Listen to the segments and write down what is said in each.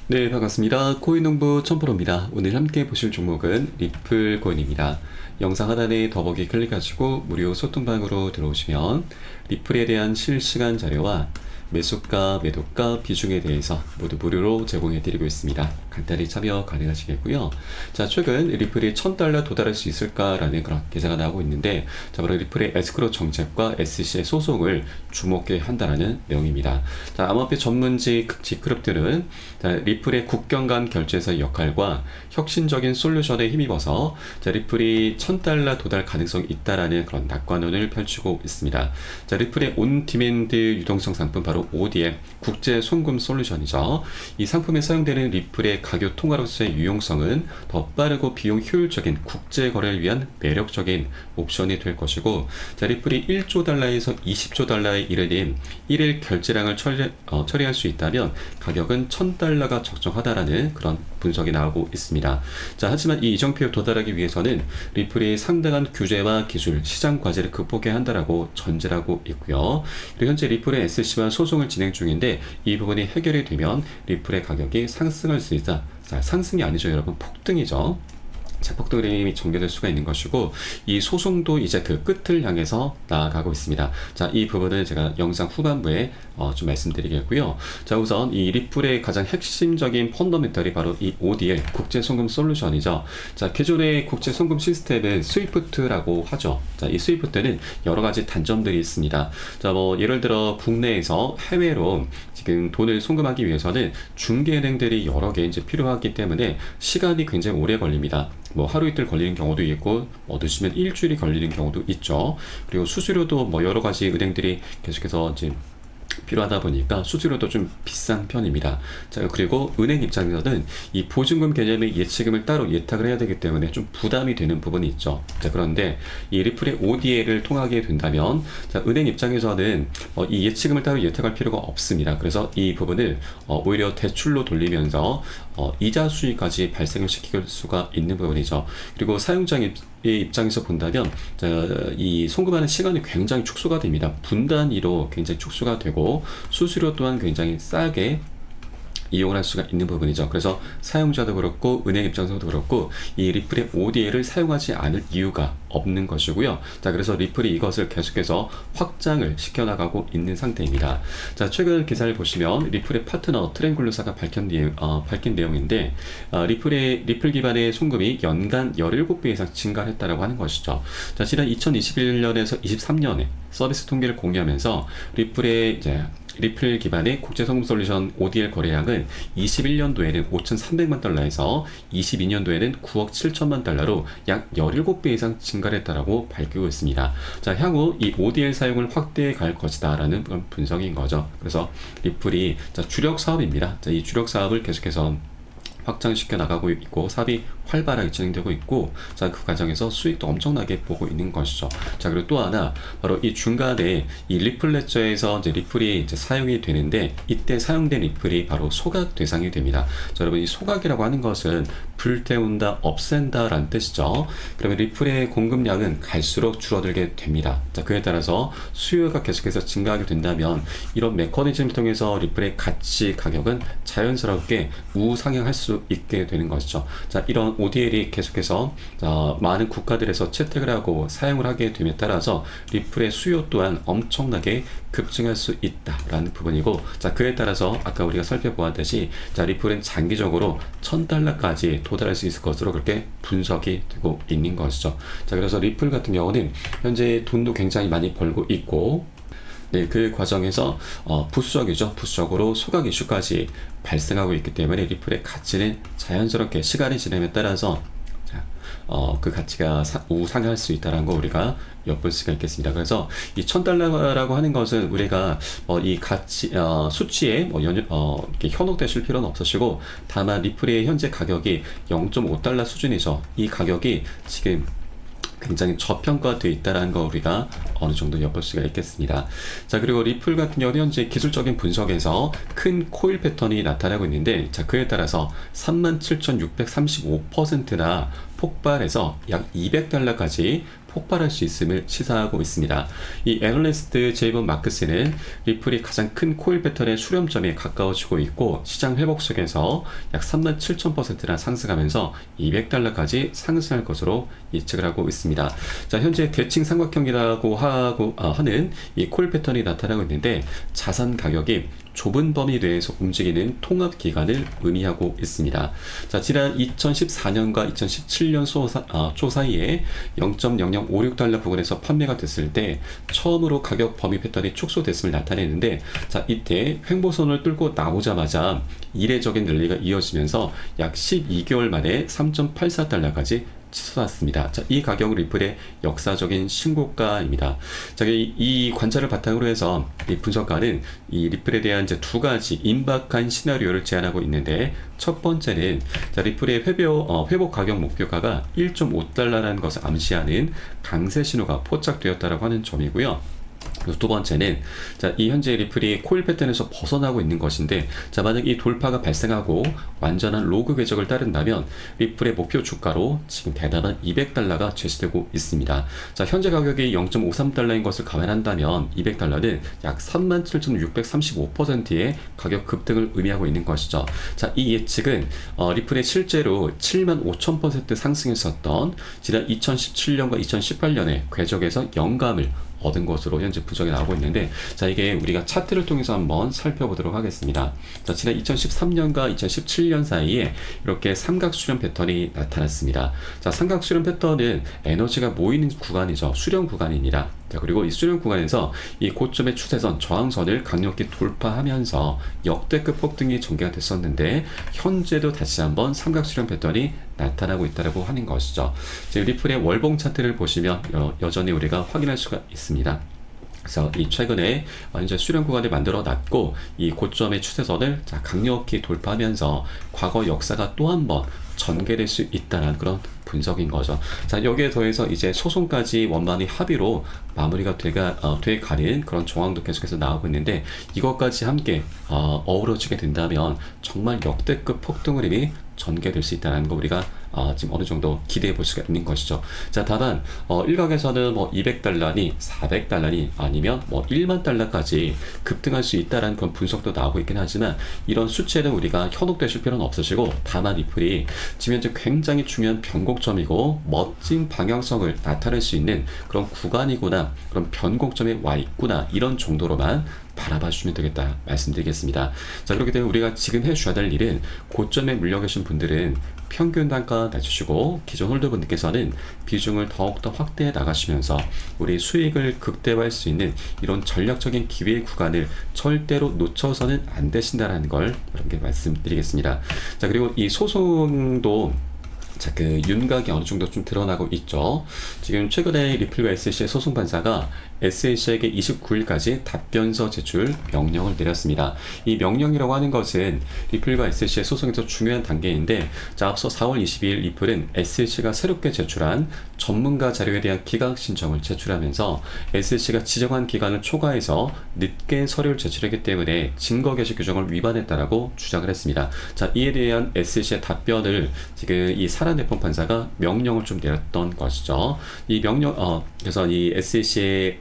네, 반갑습니다. 코인농부 첨프로입니다. 오늘 함께 보실 종목은 리플 코인입니다. 영상 하단에 더보기 클릭하시고 무료 소통방으로 들어오시면 리플에 대한 실시간 자료와 매수가, 매도가, 비중에 대해서 모두 무료로 제공해드리고 있습니다. 간단히 참여 가능하시겠고요. 자, 최근 리플이 $1000 도달할 수 있을까라는 그런 기사가 나오고 있는데, 자, 바로 리플의 에스크로 정책과 SEC의 소송을 주목해야 한다는 내용입니다. 자, 암호화폐 전문지 G그룹들은 리플의 국경 간 결제에서의 역할과 혁신적인 솔루션에 힘입어서 리플이 $1000 도달 가능성이 있다라는 그런 낙관론을 펼치고 있습니다. 자, 리플의 온디맨드 유동성 상품 바로 ODM 국제 송금 솔루션이죠. 이 상품에 사용되는 리플의 가교 통화로서의 유용성은 더 빠르고 비용 효율적인 국제 거래를 위한 매력적인 옵션이 될 것이고, 자, 리플이 $1조 에서 $20조 이르는 1일 결제량을 처리할 수 있다면 가격은 $1000가 적정하다라는 그런 분석이 나오고 있습니다. 자, 하지만 이 이정표에 도달하기 위해서는 리플이 상당한 규제와 기술, 시장 과제를 극복해야 한다라고 전제하고 있고요. 그리고 현재 리플의 SEC와 소송을 진행 중인데, 이 부분이 해결이 되면 리플의 가격이 상승할 수 있다. 자, 상승이 아니죠, 여러분. 폭등이죠. 자, 폭등 그림이 전개될 수가 있는 것이고, 이 소송도 이제 그 끝을 향해서 나아가고 있습니다. 자, 이 부분은 제가 영상 후반부에 좀 말씀드리겠고요. 자, 우선 이 리플의 가장 핵심적인 펀더멘털이 바로 이 ODL 국제송금 솔루션이죠. 자, 기존의 국제송금 시스템은 스위프트라고 하죠. 자, 이 스위프트는 여러 가지 단점들이 있습니다. 자, 뭐 예를 들어 국내에서 해외로 지금 돈을 송금하기 위해서는 중개은행들이 여러 개 이제 필요하기 때문에 시간이 굉장히 오래 걸립니다. 뭐 하루 이틀 걸리는 경우도 있고, 늦으면 일주일이 걸리는 경우도 있죠. 그리고 수수료도 뭐 여러 가지 은행들이 계속해서 이제 필요하다 보니까 수수료도 좀 비싼 편입니다. 자, 그리고 은행 입장에서는 이 보증금 개념의 예치금을 따로 예탁을 해야 되기 때문에 좀 부담이 되는 부분이 있죠. 자, 그런데 이 리플의 ODA를 통하게 된다면, 자, 은행 입장에서는 이 예치금을 따로 예탁할 필요가 없습니다. 그래서 이 부분을 오히려 대출로 돌리면서 이자 수익까지 발생을 시킬 수가 있는 부분이죠. 그리고 사용자의 입장에서 본다면, 이 송금하는 시간이 굉장히 축소가 됩니다. 분 단위로 굉장히 축소가 되고, 수수료 또한 굉장히 싸게 이용을 할 수가 있는 부분이죠. 그래서 사용자도 그렇고 은행 입장에서도 그렇고 이 리플의 ODA를 사용하지 않을 이유가 없는 것이고요. 자, 그래서 리플이 이것을 계속해서 확장을 시켜나가고 있는 상태입니다. 자, 최근 기사를 보시면 리플의 파트너 트렌굴루사가 밝힌 내용인데, 리플 기반의 송금이 연간 17배 이상 증가했다라고 하는 것이죠. 자, 지난 2021년에서 23년에 서비스 통계를 공개하면서 리플 기반의 국제송금 솔루션 ODL 거래량은 21년도에는 5,300만 달러에서 22년도에는 9억 7천만 달러로 약 17배 이상 증가를 했다라고 밝히고 있습니다. 자, 향후 이 ODL 사용을 확대해 갈 것이다라는 그런 분석인 거죠. 그래서 리플이 주력 사업입니다. 자, 이 주력 사업을 계속해서 확장시켜 나가고 있고, 사업이 활발하게 진행되고 있고, 자, 그 과정에서 수익도 엄청나게 보고 있는 것이죠. 자, 그리고 또 하나, 바로 이 중간에 이 리플 레저에서 리플이 사용이 되는데, 이때 사용된 리플이 바로 소각 대상이 됩니다. 자, 여러분, 이 소각이라고 하는 것은 불태운다, 없앤다 라는 뜻이죠. 그러면 리플의 공급량은 갈수록 줄어들게 됩니다. 자, 그에 따라서 수요가 계속해서 증가하게 된다면, 이런 메커니즘을 통해서 리플의 가치 가격은 자연스럽게 우상향할 수 있게 되는 것이죠. 자, 이런 ODL이 계속해서 많은 국가들에서 채택을 하고 사용을 하게 됨에 따라서 리플의 수요 또한 엄청나게 급증할 수 있다라는 부분이고, 자, 그에 따라서 아까 우리가 살펴보았듯이, 자, 리플은 장기적으로 $1000까지 도달할 수 있을 것으로 그렇게 분석이 되고 있는 것이죠. 자, 그래서 리플 같은 경우는 현재 돈도 굉장히 많이 벌고 있고, 네, 그 과정에서 부수적으로 소각 이슈까지 발생하고 있기 때문에 리플의 가치는 자연스럽게 시간이 지남에 따라서 그 가치가 우상향할 수 있다는 거 우리가 엿볼 수가 있겠습니다. 그래서 이 $1000라고 하는 것은 우리가 이 가치 수치에 이렇게 현혹되실 필요는 없으시고, 다만 리플의 현재 가격이 $0.5 수준이죠. 이 가격이 지금 굉장히 저평가되어 있다는 거 우리가 어느 정도 엿볼 수가 있겠습니다. 자, 그리고 리플 같은 경우는 현재 기술적인 분석에서 큰 코일 패턴이 나타나고 있는데, 자, 그에 따라서 37,635%나 폭발해서 약 $200까지 폭발할 수 있음을 시사하고 있습니다. 이 애널리스트 제이번 마크스는 리플이 가장 큰 코일 패턴의 수렴점에 가까워지고 있고 시장 회복 속에서 약 37,000%나 상승하면서 200달러까지 상승할 것으로 예측을 하고 있습니다. 자, 현재 대칭 삼각형이라고 하는 이 코일 패턴이 나타나고 있는데 자산 가격이 좁은 범위 내에서 움직이는 통합 기간을 의미하고 있습니다. 자, 지난 2014년과 2017년 초 사이에 0.0056달러 부근에서 판매가 됐을 때 처음으로 가격 범위 패턴이 축소됐음을 나타내는데, 자, 이때 횡보선을 뚫고 나오자마자 이례적인 랠리가 이어지면서 약 12개월 만에 3.84달러까지 치솟았습니다. 자, 이 가격은 리플의 역사적인 신고가입니다. 자, 이 관찰을 바탕으로 해서 이 분석가는 이 리플에 대한 이제 두 가지 임박한 시나리오를 제안하고 있는데, 첫 번째는 자, 리플의 회복 가격 목표가가 1.5달러라는 것을 암시하는 강세 신호가 포착되었다라고 하는 점이고요. 그리고 두 번째는 자, 이 현재 리플이 코일 패턴에서 벗어나고 있는 것인데, 자, 만약 이 돌파가 발생하고 완전한 로그 궤적을 따른다면 리플의 목표 주가로 지금 대단한 200달러가 제시되고 있습니다. 자, 현재 가격이 0.53달러인 것을 감안한다면 200달러는 약 37,635%의 가격 급등을 의미하고 있는 것이죠. 자, 이 예측은 리플의 실제로 75,000% 상승했었던 지난 2017년과 2018년의 궤적에서 영감을 얻은 것으로 현재 분석이 나오고 있는데, 자, 이게 우리가 차트를 통해서 한번 살펴보도록 하겠습니다. 자, 지난 2013년과 2017년 사이에 이렇게 삼각 수렴 패턴이 나타났습니다. 자, 삼각 수렴 패턴은 에너지가 모이는 구간이죠. 수렴 구간입니다. 자, 그리고 이 수렴 구간에서 이 고점의 추세선, 저항선을 강력히 돌파하면서 역대급 폭등이 전개가 됐었는데, 현재도 다시 한번 삼각 수렴 패턴이 나타나고 있다고 하는 것이죠. 지금 리플의 월봉 차트를 보시면 여전히 우리가 확인할 수가 있습니다. 그래서 이 최근에 이제 수렴 구간을 만들어 놨고 이 고점의 추세선을 자, 강력히 돌파하면서 과거 역사가 또 한 번 전개될 수 있다는 그런 분석인 거죠. 자, 여기에 더해서 이제 소송까지 원만히 합의로 마무리가 돼가는 그런 정황도 계속해서 나오고 있는데, 이것까지 함께 어우러지게 된다면 정말 역대급 폭등을 이미 전개될 수 있다는 거 우리가 지금 어느 정도 기대해 볼 수가 있는 것이죠. 자, 다만 일각에서는 뭐 200달러니 400달러니 아니면 뭐 1만 달러까지 급등할 수 있다는 그런 분석도 나오고 있긴 하지만, 이런 수치에는 우리가 현혹되실 필요는 없으시고, 다만 리플이 지금 현재 굉장히 중요한 변곡점이고 멋진 방향성을 나타낼 수 있는 그런 구간이구나, 그런 변곡점에 와 있구나, 이런 정도로만 바라봐 주시면 되겠다 말씀드리겠습니다. 자, 그렇기 때문에 우리가 지금 해주셔야 될 일은, 고점에 물려 계신 분들은 평균 단가 낮추시고 기존 홀더분들께서는 비중을 더욱더 확대해 나가시면서 우리 수익을 극대화할 수 있는 이런 전략적인 기회의 구간을 절대로 놓쳐서는 안 되신다는 걸 여러분께 말씀드리겠습니다. 자, 그리고 이 소송도 자, 그 윤곽이 어느 정도 좀 드러나고 있죠. 지금 최근에 리플과 SC의 소송 판사가 SC에게 29일까지 답변서 제출 명령을 내렸습니다. 이 명령이라고 하는 것은 리플과 SC의 소송에서 중요한 단계인데, 자, 앞서 4월 22일 리플은 SC가 새롭게 제출한 전문가 자료에 대한 기각 신청을 제출하면서 SC가 지정한 기간을 초과해서 늦게 서류를 제출했기 때문에 증거 게시 규정을 위반했다라고 주장을 했습니다. 자, 이에 대한 SC의 답변을 지금 이 사란대법 판사가 명령을 좀 내렸던 것이죠. 이 명령, 그래서 이 SC의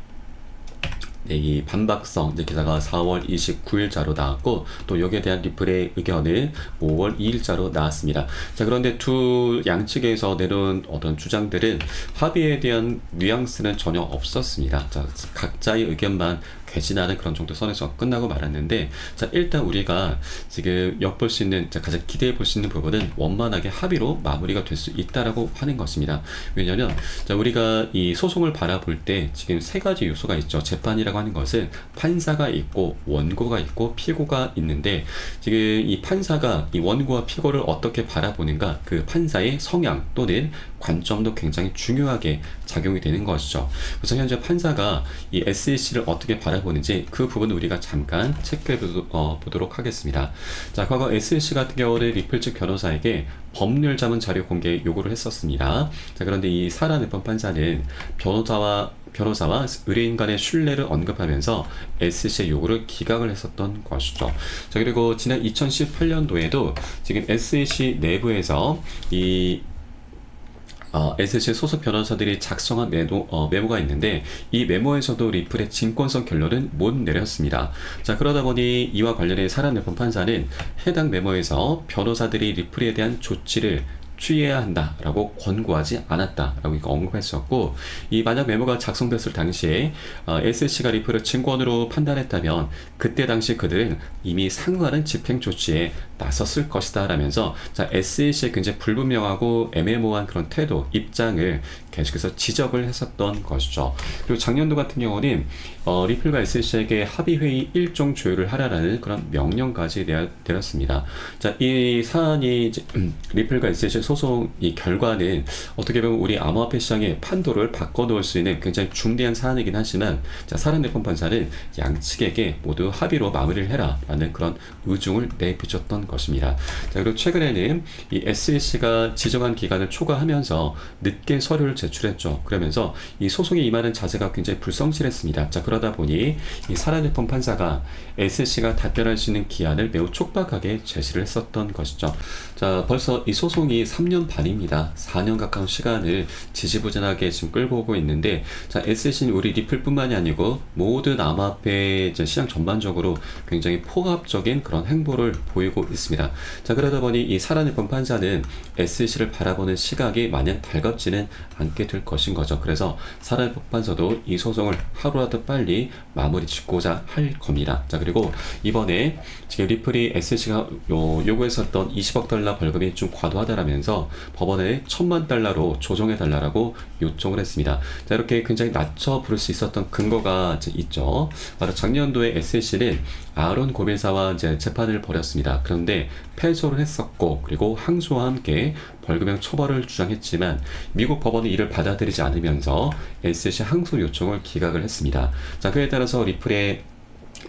이 반박성 이제 기사가 4월 29일자로 나왔고, 또 여기에 대한 리플의 의견은 5월 2일자로 나왔습니다. 자, 그런데 두 양측에서 내놓은 어떤 주장들은 합의에 대한 뉘앙스는 전혀 없었습니다. 자, 각자의 의견만 개진하는 그런 정도 선에서 끝나고 말았는데, 자, 일단 우리가 지금 엿볼 수 있는, 자, 가장 기대해 볼 수 있는 부분은 원만하게 합의로 마무리가 될 수 있다라고 하는 것입니다. 왜냐하면 자, 우리가 이 소송을 바라볼 때 지금 세 가지 요소가 있죠. 재판이라고 하는 것은 판사가 있고 원고가 있고 피고가 있는데, 지금 이 판사가 이 원고와 피고를 어떻게 바라보는가, 그 판사의 성향 또는 관점도 굉장히 중요하게 작용이 되는 것이죠. 그래서 현재 판사가 이 SEC를 어떻게 바라보는지 그 부분을 우리가 잠깐 체크해 보도록 하겠습니다. 자, 과거 SEC 같은 경우는 리플 측 변호사에게 법률 자문 자료 공개 요구를 했었습니다. 자, 그런데 이 사라네폰 판사는 변호사와 의뢰인 간의 신뢰를 언급하면서 SC의 요구를 기각을 했었던 것이죠. 자, 그리고 지난 2018년도에도 지금 SEC 내부에서 이 SC 소속 변호사들이 작성한 메모가 있는데 이 메모에서도 리플의 진권성 결론은 못 내렸습니다. 자, 그러다 보니 이와 관련해 사란일본 판사는 해당 메모에서 변호사들이 리플에 대한 조치를 취해야 한다라고 권고하지 않았다라고 언급했었고, 이 만약 메모가 작성됐을 당시에 SC가 리플을 증권으로 판단했다면 그때 당시 그들은 이미 상응하는 집행 조치에 나섰을 것이다 라면서, 자, SC의 굉장히 불분명하고 애매모호한 그런 태도, 입장을 계속해서 지적을 했었던 것이죠. 그리고 작년도 같은 경우는 리플과 SC에게 합의회의 일종 조율을 하라라는 그런 명령까지 내렸습니다. 자, 이 사안이 이제 리플과 SC 소송 이 결과는 어떻게 보면 우리 암호화폐 시장의 판도를 바꿔놓을 수 있는 굉장히 중대한 사안이긴 하지만, 자, 사란일본 판사는 양측에게 모두 합의로 마무리를 해라라는 그런 의중을 내비쳤던 것입니다. 자, 그리고 최근에는 이 SEC가 지정한 기간을 초과하면서 늦게 서류를 제출했죠. 그러면서 이 소송에 임하는 자세가 굉장히 불성실했습니다. 자, 그러다 보니 이 사란일본 판사가 SEC가 답변할 수 있는 기한을 매우 촉박하게 제시를 했었던 것이죠. 자, 벌써 이 소송이 3년 반입니다. 4년 가까운 시간을 지지부진하게 지금 끌고 오고 있는데, 자, SEC는 우리 리플뿐만이 아니고 모든 암호화폐 시장 전반적으로 굉장히 포갑적인 그런 행보를 보이고 있습니다. 자, 그러다 보니 이 사란일본 판사는 SEC를 바라보는 시각이 마냥 달갑지는 않게 될 것인 거죠. 그래서 사란일본 판사도 이 소송을 하루라도 빨리 마무리 짓고자 할 겁니다. 자, 그리고 이번에 지금 리플이 SEC가 요구했었던 20억 달러 벌금이 좀 과도하다라면서 법원에 1,000만 달러로 조정해달라고 요청을 했습니다. 자, 이렇게 굉장히 낮춰 부를 수 있었던 근거가 있죠. 바로 작년도에 SEC는 아론 고빌사와 이제 재판을 벌였습니다. 그런데 패소를 했었고, 그리고 항소와 함께 벌금형 처벌을 주장했지만 미국 법원이 이를 받아들이지 않으면서 SEC 항소 요청을 기각을 했습니다. 자, 그에 따라서 리플의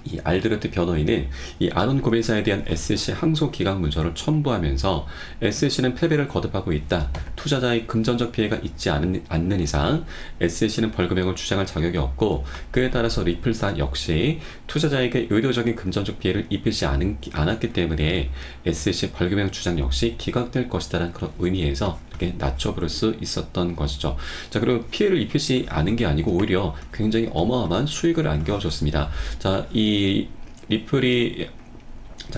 이 알드르트 변호인은 이 아론 고빌사에 대한 SEC 항소 기각 문서를 첨부하면서 SEC는 패배를 거듭하고 있다. 투자자의 금전적 피해가 있지 않는 이상 SEC는 벌금형을 주장할 자격이 없고, 그에 따라서 리플사 역시 투자자에게 의도적인 금전적 피해를 입히지 않았기 때문에 SEC 벌금형 주장 역시 기각될 것이다라는 그런 의미에서 이렇게 낮춰 부를 수 있었던 것이죠. 자, 그리고 피해를 입히지 않은 게 아니고 오히려 굉장히 어마어마한 수익을 안겨줬습니다. 자, 이 리플이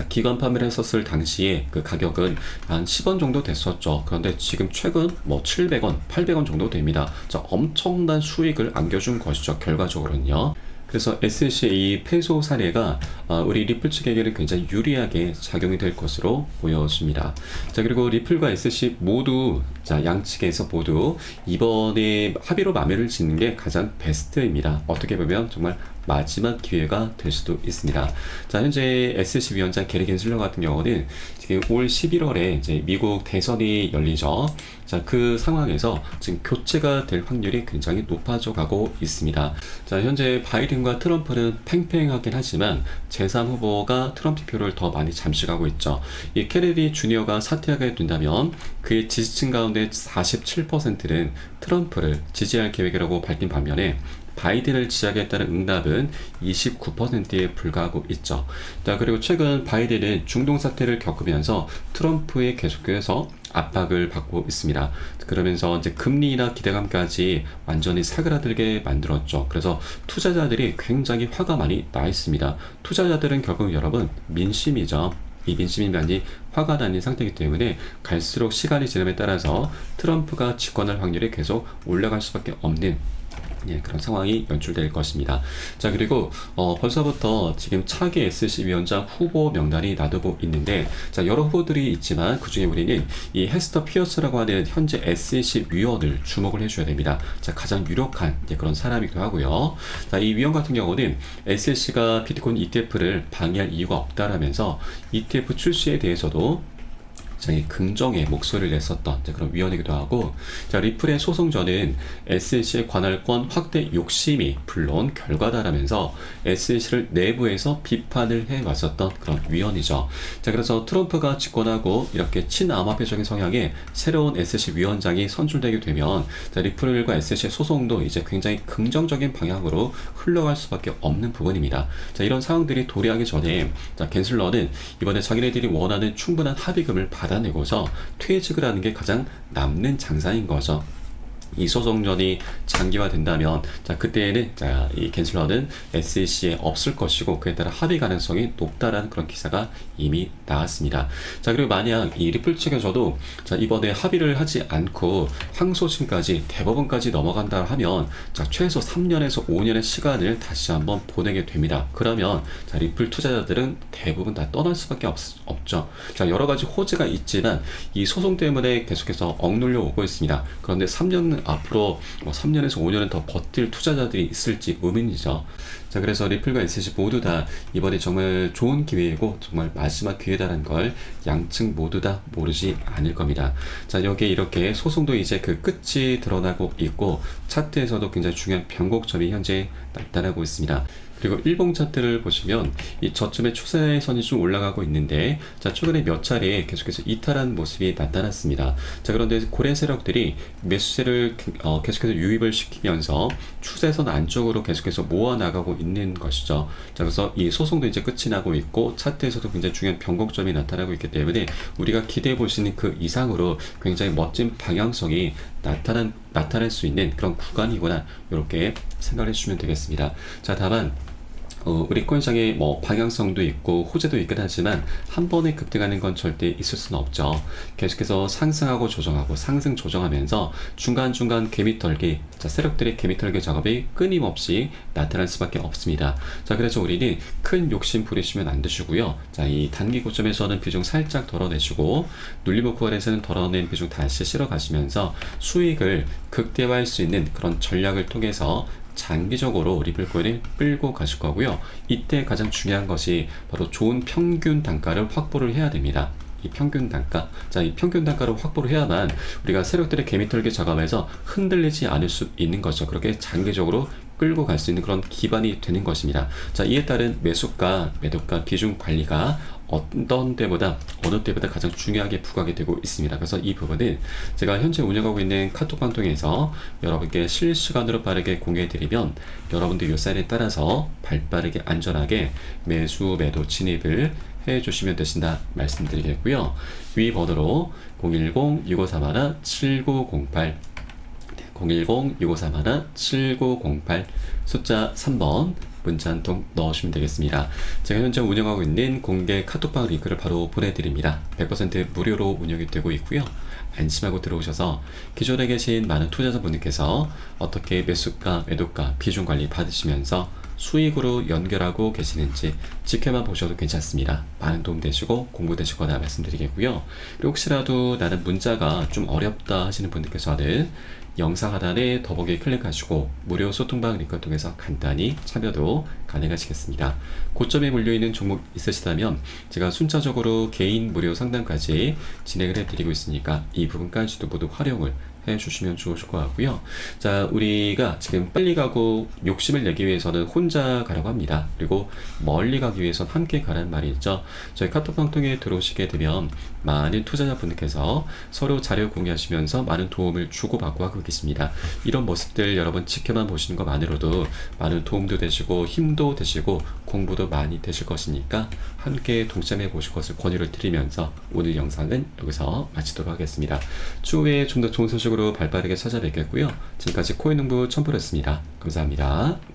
기관 판매를 했었을 당시에 그 가격은 한 10원 정도 됐었죠. 그런데 지금 최근 700원, 800원 정도 됩니다. 자, 엄청난 수익을 안겨준 것이죠. 결과적으로는요. 그래서 SEC의 이 패소 사례가 우리 리플 측에게는 굉장히 유리하게 작용이 될 것으로 보여집니다. 자, 그리고 리플과 SEC 모두, 자, 양측에서 모두 이번에 합의로 마무리를 짓는 게 가장 베스트입니다. 어떻게 보면 정말 마지막 기회가 될 수도 있습니다. 자, 현재 SEC 위원장 게리 겐슬러 같은 경우는 지금 올 11월에 이제 미국 대선이 열리죠. 자, 그 상황에서 지금 교체가 될 확률이 굉장히 높아져 가고 있습니다. 자, 현재 바이든과 트럼프는 팽팽하긴 하지만 제3 후보가 트럼프 표를 더 많이 잠식하고 있죠. 이 케네디 주니어가 사퇴하게 된다면 그의 지지층 가운데 47%는 트럼프를 지지할 계획이라고 밝힌 반면에 바이든을 지지하겠다는 응답은 29%에 불과하고 있죠. 자, 그리고 최근 바이든은 중동 사태를 겪으면서 트럼프에 계속해서 압박을 받고 있습니다. 그러면서 이제 금리나 기대감까지 완전히 사그라들게 만들었죠. 그래서 투자자들이 굉장히 화가 많이 나 있습니다. 투자자들은 결국 여러분 민심이죠. 이 민심이 많이 화가 나는 상태이기 때문에 갈수록 시간이 지남에 따라서 트럼프가 집권할 확률이 계속 올라갈 수밖에 없는 그런 상황이 연출될 것입니다. 자, 그리고 벌써부터 지금 차기 SEC 위원장 후보 명단이 놔두고 있는데, 자, 여러 후보들이 있지만 그 중에 우리는 이 헤스터 피어스라고 하는 현재 SEC 위원을 주목을 해줘야 됩니다. 자, 가장 유력한 그런 사람이기도 하고요. 자, 이 위원 같은 경우는 SEC가 비트코인 ETF를 방해할 이유가 없다라면서 ETF 출시에 대해서도 굉장히 긍정의 목소리를 냈었던 그런 위원이기도 하고, 자, 리플의 소송전은 SEC의 관할권 확대 욕심이 불러온 결과다라면서 SEC를 내부에서 비판을 해왔었던 그런 위원이죠. 자, 그래서 트럼프가 집권하고 이렇게 친암호화폐적인 성향의 새로운 SEC 위원장이 선출되게 되면, 자, 리플과 SEC의 소송도 이제 굉장히 긍정적인 방향으로 흘러갈 수밖에 없는 부분입니다. 자, 이런 상황들이 도래하기 전에, 자, 겐슬러는 이번에 자기네들이 원하는 충분한 합의금을 받아 받아내고서 퇴직을 하는 게 가장 남는 장사인 거죠. 이 소송전이 장기화된다면 그때에는 이 갠슬러는 SEC에 없을 것이고 그에 따라 합의 가능성이 높다라는 그런 기사가 이미 나왔습니다. 그리고 만약 이 리플 측에서도 이번에 합의를 하지 않고 항소심까지 대법원까지 넘어간다 하면 최소 3년에서 5년의 시간을 다시 한번 보내게 됩니다. 그러면 리플 투자자들은 대부분 다 떠날 수밖에 없죠. 여러 가지 호재가 있지만 이 소송 때문에 계속해서 억눌려 오고 있습니다. 그런데 3년 앞으로 3년에서 5년은 더 버틸 투자자들이 있을지 의문이죠. 그래서 리플과 SEC 모두 다 이번이 정말 좋은 기회이고 정말 마지막 기회다라는 걸 양측 모두 다 모르지 않을 겁니다. 여기에 이렇게 소송도 이제 그 끝이 드러나고 있고 차트에서도 굉장히 중요한 변곡점이 현재 나타나고 있습니다. 그리고 일봉 차트를 보시면 이 저점의 추세선이 좀 올라가고 있는데 최근에 몇 차례 계속해서 이탈한 모습이 나타났습니다. 그런데 고래 세력들이 매수세를 계속해서 유입을 시키면서 추세선 안쪽으로 계속해서 모아나가고 있는 것이죠. 그래서 이 소송도 이제 끝이 나고 있고 차트에서도 굉장히 중요한 변곡점이 나타나고 있기 때문에 우리가 기대해 볼 수 있는 그 이상으로 굉장히 멋진 방향성이 나타날 수 있는 그런 구간이구나, 이렇게 생각해 주시면 되겠습니다. 다만 우리 코인상의 방향성도 있고 호재도 있긴 하지만 한 번에 급등하는 건 절대 있을 수는 없죠. 계속해서 상승하고 조정하고 상승 조정하면서 중간중간 개미털기, 세력들의 개미털기 작업이 끊임없이 나타날 수밖에 없습니다. 그래서 우리는 큰 욕심 부리시면 안 되시고요. 이 단기 고점에서는 비중 살짝 덜어내시고 눌림목 구간에서는 덜어낸 비중 다시 실어 가시면서 수익을 극대화할 수 있는 그런 전략을 통해서 장기적으로 리플코인을 끌고 가실 거고요. 이때 가장 중요한 것이 바로 좋은 평균 단가를 확보를 해야 됩니다. 이 평균 단가, 이 평균 단가를 확보를 해야만 우리가 세력들의 개미털기 작업에서 흔들리지 않을 수 있는 거죠. 그렇게 장기적으로 끌고 갈 수 있는 그런 기반이 되는 것입니다. 이에 따른 매수가, 매도가 비중 관리가 어느 때보다 가장 중요하게 부각이 되고 있습니다. 그래서 이 부분은 제가 현재 운영하고 있는 카톡방 통해서 여러분께 실시간으로 빠르게 공유해드리면 여러분들 요 사인에 따라서 발빠르게 안전하게 매수, 매도 진입을 해주시면 되신다 말씀드리겠고요. 위 번호로 010-6531-7908 010-6531-7908 숫자 3번 문자 한 통 넣으시면 되겠습니다. 제가 현재 운영하고 있는 공개 카톡방 링크를 바로 보내드립니다. 100% 무료로 운영이 되고 있고요. 안심하고 들어오셔서 기존에 계신 많은 투자자분들께서 어떻게 매수가, 매도가, 비중 관리 받으시면서 수익으로 연결하고 계시는지 지켜만 보셔도 괜찮습니다. 많은 도움 되시고 공부 되실 거다 말씀드리겠고요. 그리고 혹시라도 나는 문자가 좀 어렵다 하시는 분들께서는 영상 하단에 더보기 클릭하시고 무료 소통방 링크를 통해서 간단히 참여도 가능하시겠습니다. 고점에 물려있는 종목 있으시다면 제가 순차적으로 개인 무료 상담까지 진행을 해드리고 있으니까 이 부분까지도 모두 활용을 해주시면 좋으실 것 같고요. 우리가 지금 빨리 가고 욕심을 내기 위해서는 혼자 가려고 합니다. 그리고 멀리 가기 위해서는 함께 가라는 말이 있죠. 저희 카톡방 통해 들어오시게 되면 많은 투자자분들께서 서로 자료 공유하시면서 많은 도움을 주고받고 하고 계십니다. 이런 모습들 여러분 지켜만 보시는 것만으로도 많은 도움도 되시고 힘도 되시고 공부도 많이 되실 것이니까 함께 동참해 보실 것을 권유를 드리면서 오늘 영상은 여기서 마치도록 하겠습니다. 추후에 좀 더 좋은 소식으로 발빠르게 찾아뵙겠고요. 지금까지 코인농부 첨프였습니다. 감사합니다.